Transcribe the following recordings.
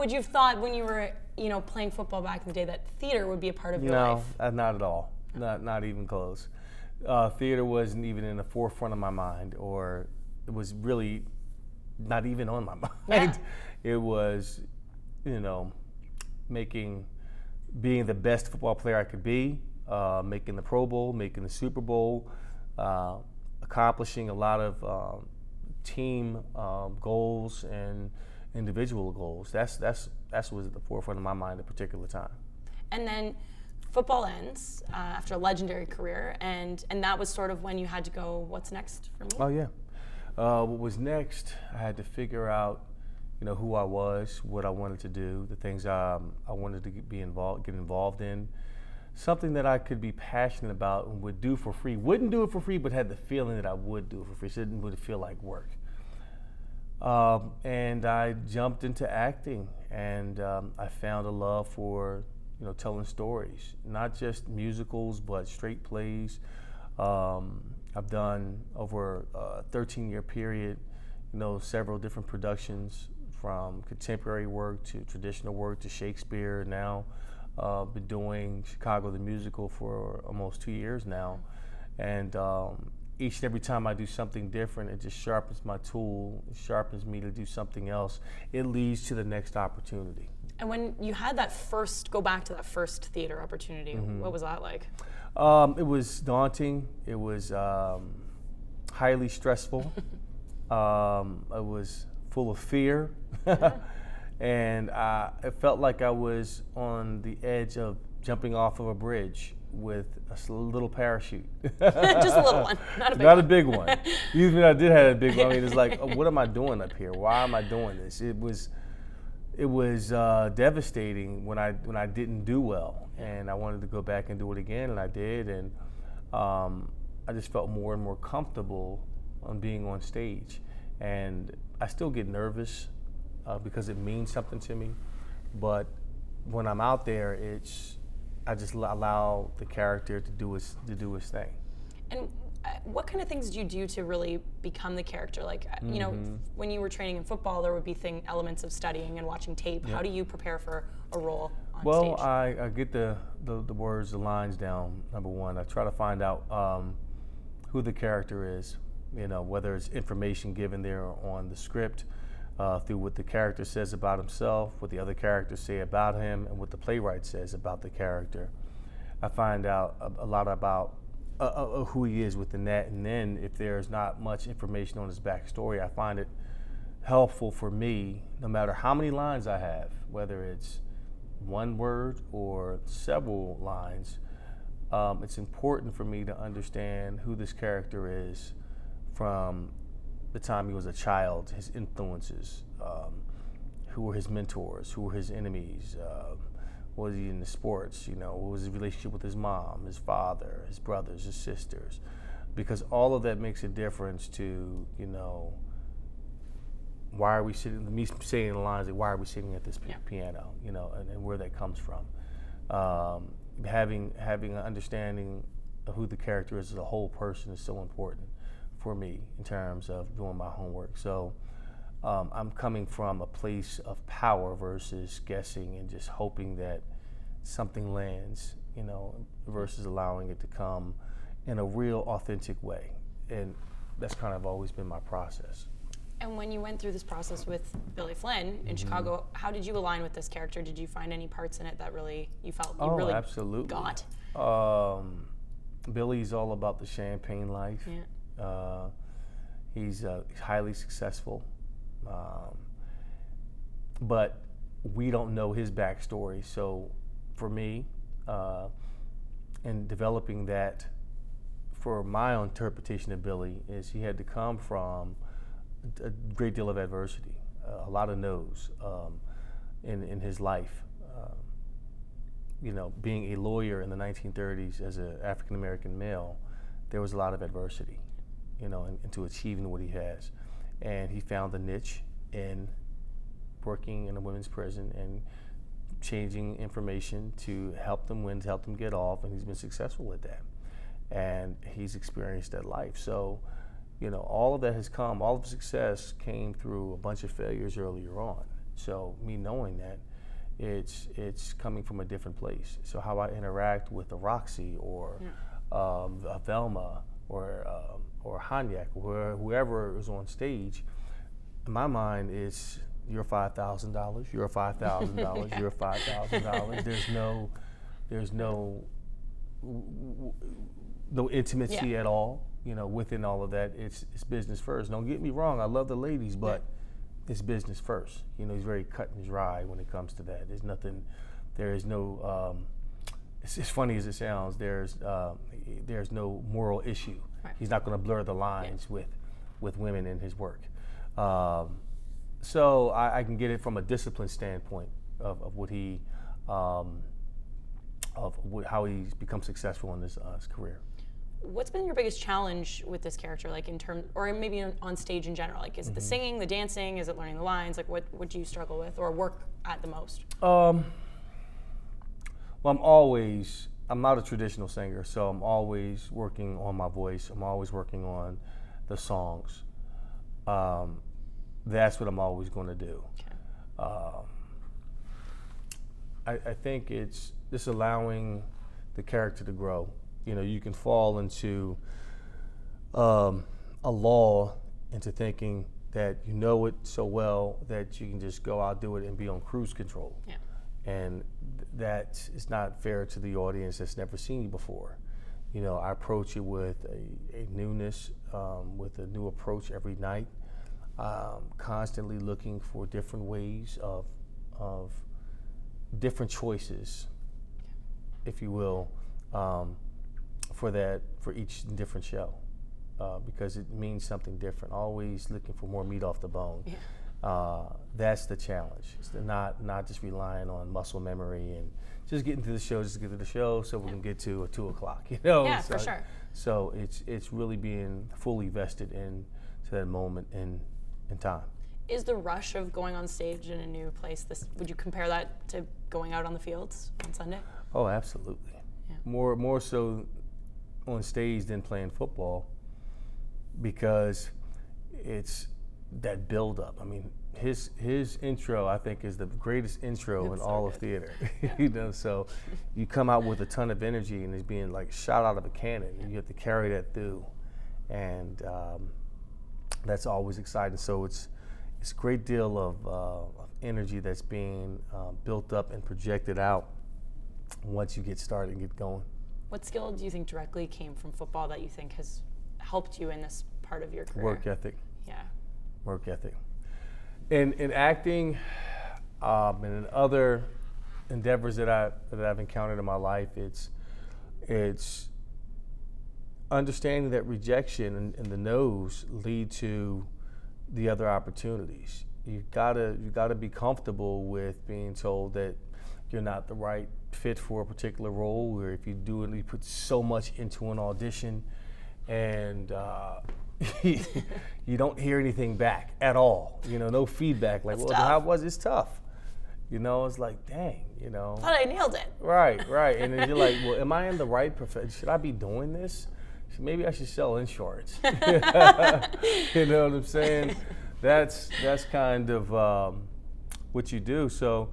would you have thought when you were, playing football back in the day that theater would be a part of your life? No, not at all. Not even close. Theater wasn't even in the forefront of my mind, or it was really not even on my mind. Yeah. It was, being the best football player I could be, making the Pro Bowl, making the Super Bowl, accomplishing a lot of team goals and individual goals. That's what was at the forefront of my mind at a particular time. And then football ends after a legendary career, and that was sort of when you had to go, what's next for me? Oh yeah. What was next? I had to figure out, who I was, what I wanted to do, the things I wanted to get involved in, something that I could be passionate about and would do for free. Wouldn't do it for free, but had the feeling that I would do it for free. So it would feel like work. And I jumped into acting, and I found a love for, telling stories, not just musicals, but straight plays. I've done over a 13-year period, several different productions, from contemporary work to traditional work to Shakespeare. Now, been doing Chicago the Musical for almost 2 years now, and each and every time I do something different, it just sharpens my tool, it sharpens me to do something else. It leads to the next opportunity. And when you had go back to that first theater opportunity, what was that like? It was daunting. It was highly stressful. It was full of fear. And it felt like I was on the edge of jumping off of a bridge with a little parachute. Just a little one, not a big one. Not a big one. Even if I did have a big one, it's like, oh, what am I doing up here? Why am I doing this? It was devastating when I didn't do well, and I wanted to go back and do it again, and I did, and I just felt more and more comfortable on being on stage. And I still get nervous because it means something to me, but when I'm out there, I just allow the character to do his thing. And what kind of things did you do to really become the character? Like, when you were training in football, there would be elements of studying and watching tape. Yep. How do you prepare for a role on well, stage? I get the words, the lines down, number one. I try to find out who the character is, whether it's information given there on the script, through what the character says about himself, what the other characters say about him, and what the playwright says about the character. I find out a lot about who he is within that, and then if there's not much information on his backstory, I find it helpful for me, no matter how many lines I have, whether it's one word or several lines, it's important for me to understand who this character is from the time he was a child, his influences, who were his mentors, who were his enemies, was he in the sports, what was his relationship with his mom, his father, his brothers, his sisters, because all of that makes a difference to, why are we sitting, me saying the lines, like, why are we sitting at this piano, and where that comes from. Having an understanding of who the character is as a whole person is so important for me in terms of doing my homework. So I'm coming from a place of power versus guessing and just hoping that something lands, versus allowing it to come in a real authentic way. And that's kind of always been my process. And when you went through this process with Billy Flynn in Chicago, how did you align with this character? Did you find any parts in it that you felt you really absolutely got? Billy's all about the champagne life. Yeah. He's highly successful, but we don't know his backstory. So for me, in developing that, for my own interpretation of Billy, is he had to come from a great deal of adversity, a lot of no's in his life. Being a lawyer in the 1930s as an African-American male, there was a lot of adversity, into achieving what he has. And he found a niche in working in a women's prison and changing information to help them win, to help them get off, and he's been successful at that. And he's experienced that life. So, all of that has come, all of the success came through a bunch of failures earlier on. So me knowing that, it's coming from a different place. So how I interact with a Roxy or a Velma or Hanyak or whoever is on stage, in my mind is you're $5,000, you're $5,000, you're $5,000. There's no intimacy at all, within all of that. It's business first. Don't get me wrong, I love the ladies, but it's business first. He's very cut and dry when it comes to that. There is no, it's as funny as it sounds, there's no moral issue. Right. He's not going to blur the lines with women in his work. So I can get it from a discipline standpoint of what he, how he's become successful in his career. What's been your biggest challenge with this character, like in terms, or maybe on stage in general? Like, is it the singing, the dancing? Is it learning the lines? Like, what do you struggle with or work at the most? Well, I'm not a traditional singer, so I'm always working on my voice. I'm always working on the songs. That's what I'm always going to do. Okay. I think it's just allowing the character to grow. You can fall into a law, into thinking that you know it so well that you can just go out, do it, and be on cruise control. Yeah. And that is not fair to the audience that's never seen you before. I approach it with a newness, with a new approach every night, constantly looking for different ways of different choices, if you will, for each different show, because it means something different. Always looking for more meat off the bone. Yeah. That's the challenge. It's not just relying on muscle memory and just getting to the show, so we can get to 2 o'clock. Yeah, for sure. So it's really being fully vested into that moment in time. Is the rush of going on stage in a new place, would you compare that to going out on the fields on Sunday? Oh, absolutely. Yeah. More so on stage than playing football, because it's that build up. I mean, his intro, I think, is the greatest intro in all of theater. So you come out with a ton of energy and it's being like shot out of a cannon, and you have to carry that through, and that's always exciting. So it's a great deal of energy that's being built up and projected out once you get started and get going. What skill do you think directly came from football that you think has helped you in this part of your career? Work ethic. Yeah. Work ethic. In acting, and in other endeavors that I've encountered in my life, it's understanding that rejection and the no's lead to the other opportunities. You gotta be comfortable with being told that you're not the right fit for a particular role, or if you do it, you put so much into an audition and you don't hear anything back at all. No feedback. Like, well, how was it? It's tough. It's like, dang, I thought I nailed it. Right. And then you're like, well, am I in the right profession? Should I be doing this? Maybe I should sell insurance. You know what I'm saying? That's kind of what you do. So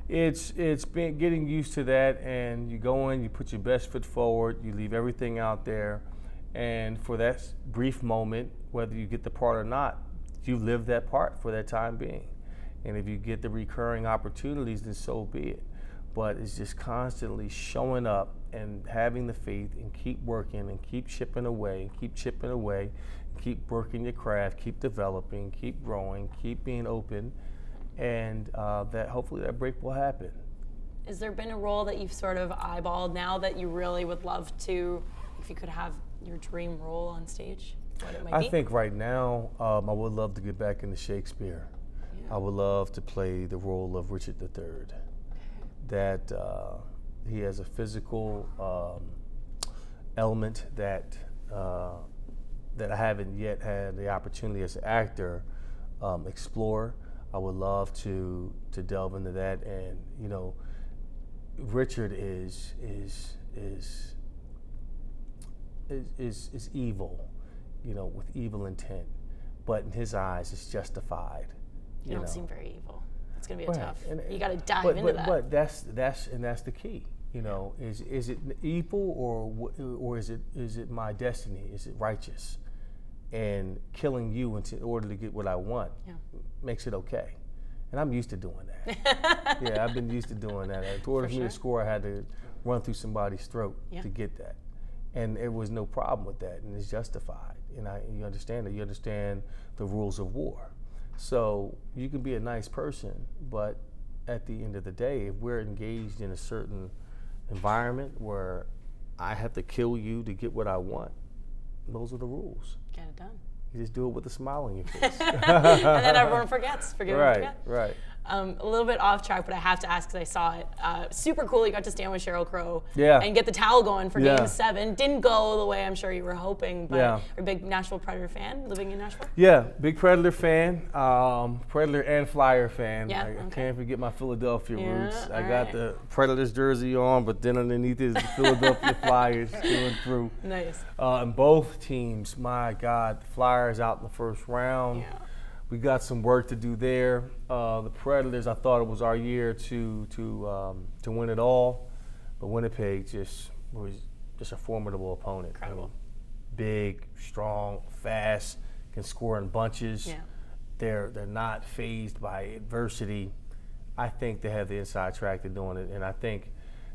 it's been getting used to that, and you go in, you put your best foot forward, you leave everything out there, and for that brief moment, whether you get the part or not, you live that part for that time being. And if you get the recurring opportunities, then so be it. But it's just constantly showing up and having the faith and keep working and keep chipping away, keep working your craft, keep developing, keep growing, keep being open, and that hopefully that break will happen. Has there been a role that you've sort of eyeballed now that you really would love to, if you could have your dream role on stage, what it might be? I think right now I would love to get back into Shakespeare. Yeah. I would love to play the role of Richard III. That he has a physical element that I haven't yet had the opportunity as an actor explore. I would love to delve into that, and Richard is evil, with evil intent, but in his eyes it's justified. You don't seem very evil. It's going to be tough. And you got to dive into that. But that's the key. You know, is it evil or is it my destiny? Is it righteous? And killing you in order to get what I want makes it okay. And I'm used to doing that. Yeah, I've been used to doing that. In order for me to score, I had to run through somebody's throat to get that. And there was no problem with that, and it's justified. And you understand that. You understand the rules of war. So you can be a nice person, but at the end of the day, if we're engaged in a certain environment where I have to kill you to get what I want, those are the rules. Get it done. You just do it with a smile on your face. And then everyone forgets. Forgive and forget. Right. A little bit off track, but I have to ask because I saw it. Super cool. You got to stand with Sheryl Crow and get the towel going for Game 7. Didn't go the way I'm sure you were hoping, but you're a big Nashville Predator fan, living in Nashville? Yeah, big Predator fan, Predator and Flyer fan. Yeah, I can't forget my Philadelphia roots. I right. got the Predators jersey on, but then underneath is the Philadelphia Flyers going through. Nice. And both teams, my God, the Flyers out in the first round. Yeah. We got some work to do there. The Predators, I thought it was our year to win it all, but Winnipeg was just a formidable opponent. Incredible. I mean, big, strong, fast, can score in bunches. Yeah. They're not fazed by adversity. I think they have the inside track to doing it, and I think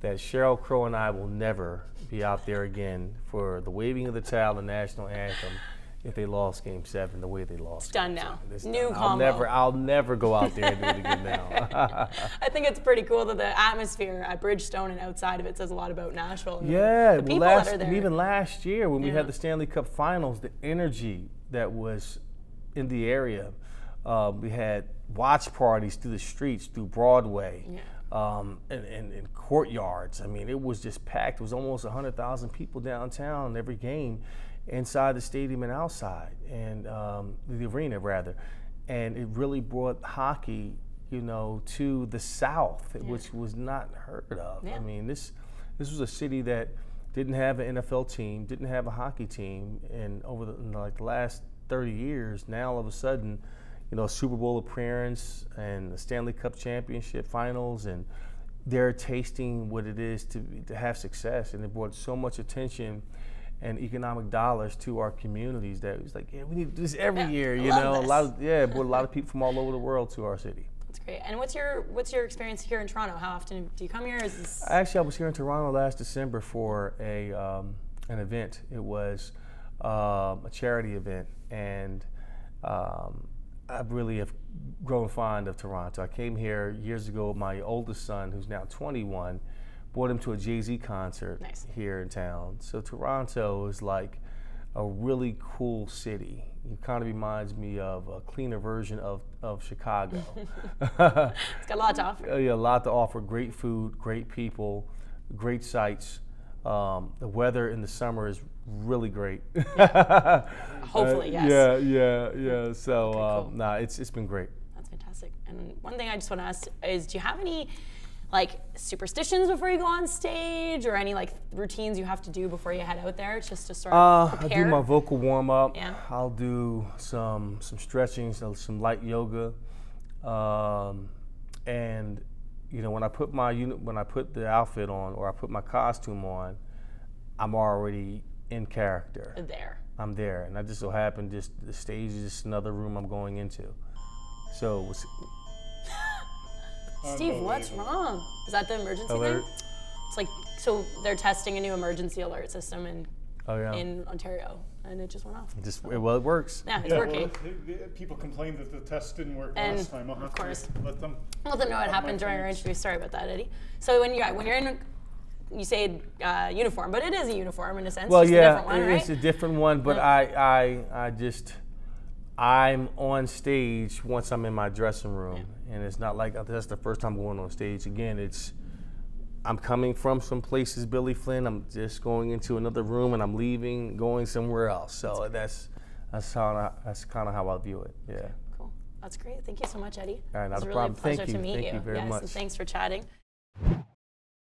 that Sheryl Crow and I will never be out there again for the waving of the towel, the national anthem. If they lost Game 7 the way they lost. It's done now. New done. combo. I'll never go out there and do it again now. I think it's pretty cool that the atmosphere at Bridgestone and outside of it says a lot about Nashville. And yeah, the people that are there. And even last year when we had the Stanley Cup Finals, the energy that was in the area. We had watch parties through the streets, through Broadway, and courtyards. I mean, it was just packed. It was almost 100,000 people downtown every game. Inside the stadium and outside, and the arena rather, and it really brought hockey, to the South, which was not heard of. I mean, this was a city that didn't have an NFL team, didn't have a hockey team, and over the last 30 years, now all of a sudden, a Super Bowl appearance and the Stanley Cup Championship Finals, and they're tasting what it is to have success, and it brought so much attention and economic dollars to our communities that it was like, we need to do this every year, brought a lot of people from all over the world to our city. That's great. And what's your experience here in Toronto? How often do you come here? Actually, I was here in Toronto last December for an event. It was a charity event, and I really have grown fond of Toronto. I came here years ago with my oldest son, who's now 21. Brought him to a Jay-Z concert here in town. So Toronto is like a really cool city. It kind of reminds me of a cleaner version of Chicago. It's got a lot to offer. Yeah, a lot to offer. Great food, great people, great sights. The weather in the summer is really great. Hopefully, yes. Yeah. So, cool. It's been great. That's fantastic. And one thing I just want to ask is, do you have any superstitions before you go on stage, or any routines you have to do before you head out there, just to sort of prepare? I do my vocal warm up. Yeah. I'll do some stretching, some light yoga, and when I put the outfit on or I put my costume on, I'm already in character. I'm there, and I just so happen the stage is just another room I'm going into. So. Steve, what's wrong? Is that the emergency alert thing? It's so they're testing a new emergency alert system in Ontario, and it just went off. It works. Yeah, it's working. Well, people complained that the test didn't work and last time. I'll have to let them know what happened during our interview. Sorry about that, Eddie. So when you're in, you say uniform, but it is a uniform in a sense. Well, just a different one, right? It's a different one, but I'm on stage once I'm in my dressing room, and it's not like that's the first time going on stage. Again, I'm coming from some places, Billy Flynn. I'm just going into another room, and I'm leaving, going somewhere else. So that's kind of how I view it. Yeah. Cool. That's great. Thank you so much, Eddie. All right, not a really problem. A pleasure Thank you. to meet Thank you very much. And thanks for chatting.